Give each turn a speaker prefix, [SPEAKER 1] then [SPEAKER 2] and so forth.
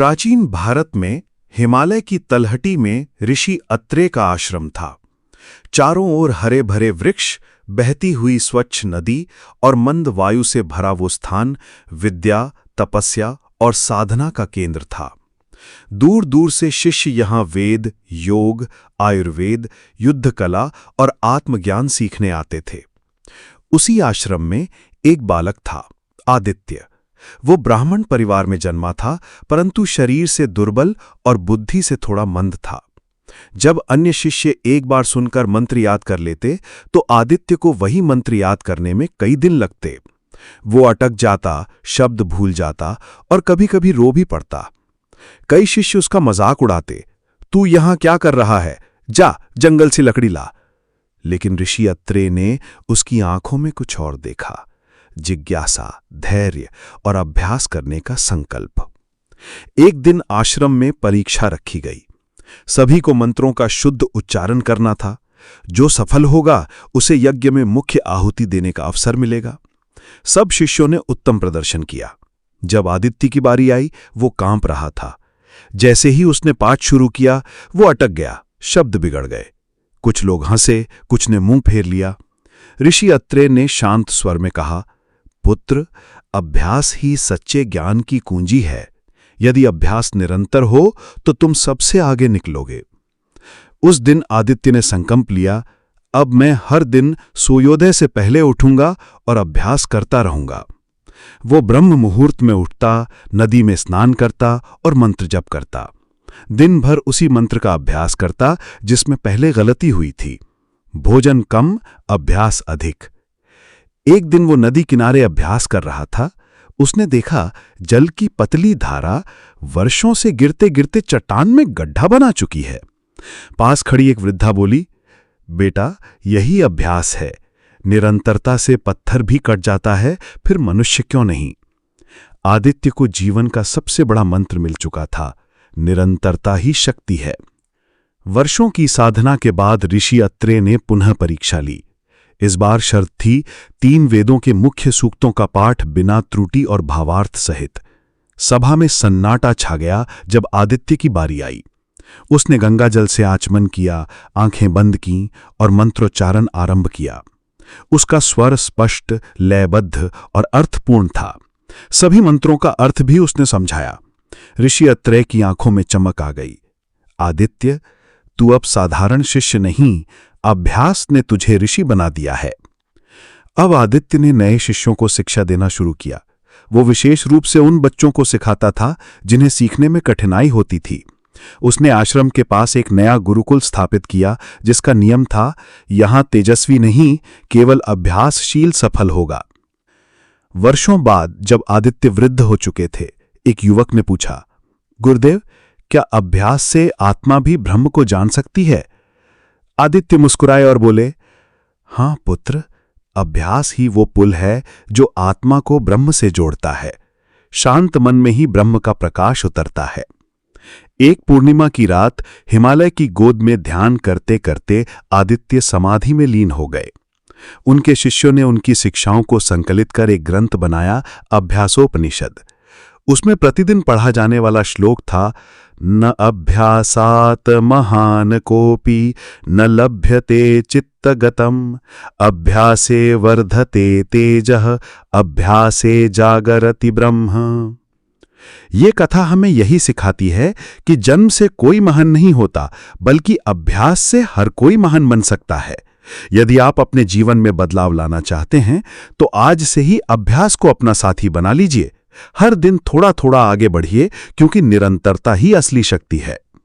[SPEAKER 1] प्राचीन भारत में हिमालय की तलहटी में ऋषि अत्रेय का आश्रम था। चारों ओर हरे भरे वृक्ष, बहती हुई स्वच्छ नदी और मंद वायु से भरा वो स्थान विद्या, तपस्या और साधना का केंद्र था। दूर दूर से शिष्य यहाँ वेद, योग, आयुर्वेद, युद्ध कला और आत्मज्ञान सीखने आते थे। उसी आश्रम में एक बालक था, आदित्य। वो ब्राह्मण परिवार में जन्मा था, परंतु शरीर से दुर्बल और बुद्धि से थोड़ा मंद था। जब अन्य शिष्य एक बार सुनकर मंत्र याद कर लेते, तो आदित्य को वही मंत्र याद करने में कई दिन लगते। वो अटक जाता, शब्द भूल जाता और कभी-कभी रो भी पड़ता। कई शिष्य उसका मजाक उड़ाते, तू यहां क्या कर रहा है, जा जंगल से लकड़ी ला। लेकिन ऋषि अत्रेय ने उसकी आंखों में कुछ और देखा, जिज्ञासा, धैर्य और अभ्यास करने का संकल्प। एक दिन आश्रम में परीक्षा रखी गई। सभी को मंत्रों का शुद्ध उच्चारण करना था। जो सफल होगा उसे यज्ञ में मुख्य आहुति देने का अवसर मिलेगा। सब शिष्यों ने उत्तम प्रदर्शन किया। जब आदित्य की बारी आई, वो कांप रहा था। जैसे ही उसने पाठ शुरू किया, वो अटक गया, शब्द बिगड़ गए। कुछ लोग हंसे, कुछ ने मुंह फेर लिया। ऋषि अत्रेय ने शांत स्वर में कहा, पुत्र, अभ्यास ही सच्चे ज्ञान की कुंजी है। यदि अभ्यास निरंतर हो तो तुम सबसे आगे निकलोगे। उस दिन आदित्य ने संकल्प लिया, अब मैं हर दिन सूर्योदय से पहले उठूंगा और अभ्यास करता रहूंगा। वो ब्रह्म मुहूर्त में उठता, नदी में स्नान करता और मंत्र जप करता। दिन भर उसी मंत्र का अभ्यास करता जिसमें पहले गलती हुई थी। भोजन कम, अभ्यास अधिक। एक दिन वो नदी किनारे अभ्यास कर रहा था। उसने देखा जल की पतली धारा वर्षों से गिरते गिरते चट्टान में गड्ढा बना चुकी है। पास खड़ी एक वृद्धा बोली, बेटा, यही अभ्यास है। निरंतरता से पत्थर भी कट जाता है, फिर मनुष्य क्यों नहीं। आदित्य को जीवन का सबसे बड़ा मंत्र मिल चुका था, निरंतरता ही शक्ति है। वर्षों की साधना के बाद ऋषि अत्रेय ने पुनः परीक्षा ली। इस बार शर्त थी 3 वेदों के मुख्य सूक्तों का पाठ बिना त्रुटि और भावार्थ सहित। सभा में सन्नाटा छा गया जब आदित्य की बारी आई। उसने गंगा जल से आचमन किया, आंखें बंद कीं और मंत्रोच्चारण आरंभ किया। उसका स्वर स्पष्ट, लयबद्ध और अर्थपूर्ण था। सभी मंत्रों का अर्थ भी उसने समझाया। ऋषि अत्रेय की आंखों में चमक आ गई। आदित्य, तू अब साधारण शिष्य नहीं, अभ्यास ने तुझे ऋषि बना दिया है। अब आदित्य ने नए शिष्यों को शिक्षा देना शुरू किया। वो विशेष रूप से उन बच्चों को सिखाता था जिन्हें सीखने में कठिनाई होती थी। उसने आश्रम के पास एक नया गुरुकुल स्थापित किया, जिसका नियम था, यहां तेजस्वी नहीं, केवल अभ्यासशील सफल होगा। वर्षों बाद जब आदित्य वृद्ध हो चुके थे, एक युवक ने पूछा, गुरुदेव, क्या अभ्यास से आत्मा भी ब्रह्म को जान सकती है? आदित्य मुस्कुराए और बोले, हां पुत्र, अभ्यास ही वो पुल है जो आत्मा को ब्रह्म से जोड़ता है। शांत मन में ही ब्रह्म का प्रकाश उतरता है। एक पूर्णिमा की रात हिमालय की गोद में ध्यान करते करते आदित्य समाधि में लीन हो गए। उनके शिष्यों ने उनकी शिक्षाओं को संकलित कर एक ग्रंथ बनाया, अभ्यासोपनिषद। उसमें प्रतिदिन पढ़ा जाने वाला श्लोक था, न अभ्यासात महान कोपि न लभ्यते चित्तगतम अभ्यासे वर्धते तेजः अभ्यासे जागरति ब्रह्म। ये कथा हमें यही सिखाती है कि जन्म से कोई महान नहीं होता, बल्कि अभ्यास से हर कोई महान बन सकता है। यदि आप अपने जीवन में बदलाव लाना चाहते हैं, तो आज से ही अभ्यास को अपना साथी बना लीजिए। हर दिन थोड़ा थोड़ा आगे बढ़िए, क्योंकि निरंतरता ही असली शक्ति है।